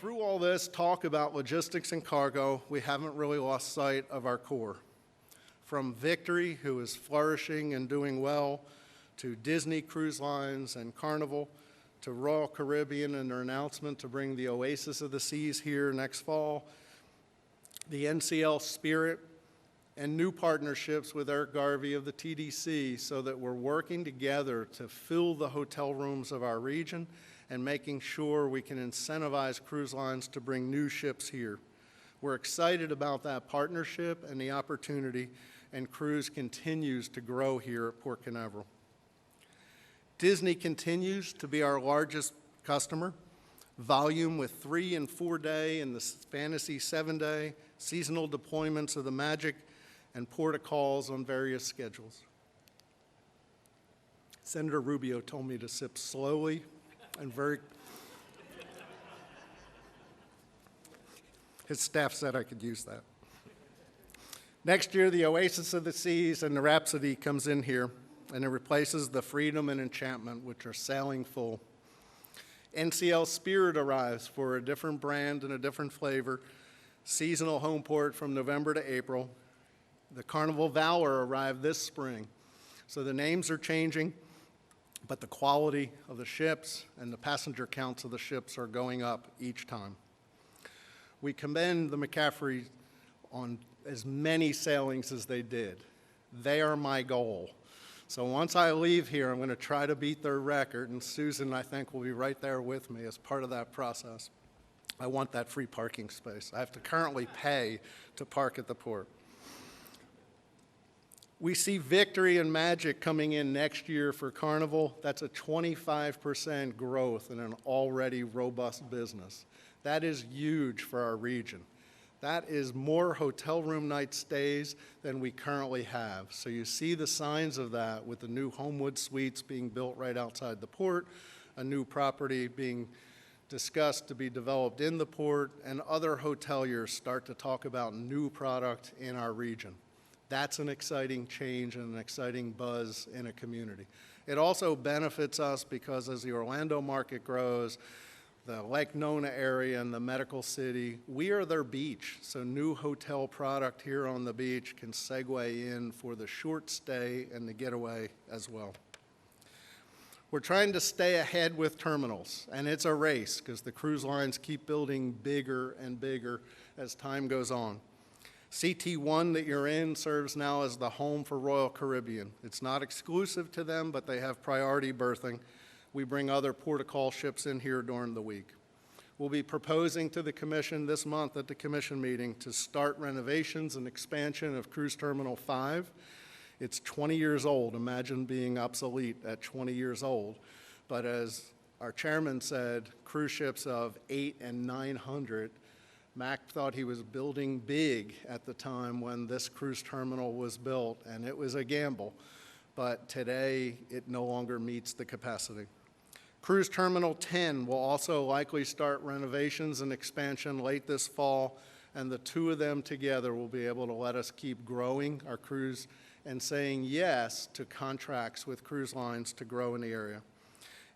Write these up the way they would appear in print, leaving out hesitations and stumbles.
Through all this talk about logistics and cargo, we haven't really lost sight of our core. From Victory, who is flourishing and doing well, to Disney Cruise Lines and Carnival, to Royal Caribbean and their announcement to bring the Oasis of the Seas here next fall, the NCL Spirit, and new partnerships with Eric Garvey of the TDC so that we're working together to fill the hotel rooms of our region and making sure we can incentivize cruise lines to bring new ships here. We're excited about that partnership and the opportunity, and cruise continues to grow here at Port Canaveral. Disney continues to be our largest customer. Volume with 3- and 4-day and the Fantasy 7-day, seasonal deployments of the Magic, and port of calls on various schedules. Senator Rubio told me to sip slowly and his staff said I could use that. Next year, the Oasis of the Seas and the Rhapsody comes in here, and it replaces the Freedom and Enchantment, which are sailing full. NCL Spirit arrives for a different brand and a different flavor, seasonal home port from November to April. The Carnival Valor arrived this spring. So the names are changing, but the quality of the ships and the passenger counts of the ships are going up each time. We commend the McCaffrey on as many sailings as they did. They are my goal. So once I leave here, I'm going to try to beat their record, and Susan, I think, will be right there with me as part of that process. I want that free parking space. I have to currently pay to park at the port. We see Victory and Magic coming in next year for Carnival. That's a 25% growth in an already robust business. That is huge for our region. That is more hotel room night stays than we currently have. So you see the signs of that with the new Homewood Suites being built right outside the port, a new property being discussed to be developed in the port, and other hoteliers start to talk about new product in our region. That's an exciting change and an exciting buzz in a community. It also benefits us because as the Orlando market grows, the Lake Nona area and the Medical City, we are their beach. So new hotel product here on the beach can segue in for the short stay and the getaway as well. We're trying to stay ahead with terminals, and it's a race because the cruise lines keep building bigger and bigger as time goes on. CT1 that you're in serves now as the home for Royal Caribbean. It's not exclusive to them, but they have priority berthing. We bring other port-of-call ships in here during the week. We'll be proposing to the Commission this month at the Commission meeting to start renovations and expansion of Cruise Terminal 5. It's 20 years old. Imagine being obsolete at 20 years old. But as our chairman said, cruise ships of 800 and 900, Mac thought he was building big at the time when this cruise terminal was built, and it was a gamble. But today, it no longer meets the capacity. Cruise Terminal 10 will also likely start renovations and expansion late this fall, and the two of them together will be able to let us keep growing our cruise and saying yes to contracts with cruise lines to grow in the area.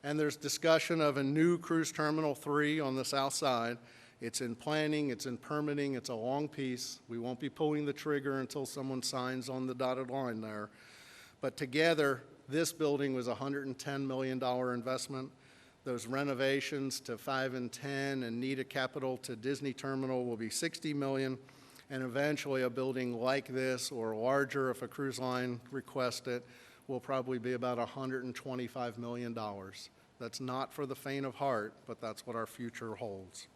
And there's discussion of a new Cruise Terminal 3 on the south side. It's in planning, it's in permitting, it's a long piece. We won't be pulling the trigger until someone signs on the dotted line there. But together, this building was a $110 million investment. Those renovations to 5 and 10 and NEDA capital to Disney Terminal will be $60 million. And eventually a building like this or larger, if a cruise line requests it, will probably be about $125 million. That's not for the faint of heart, but that's what our future holds.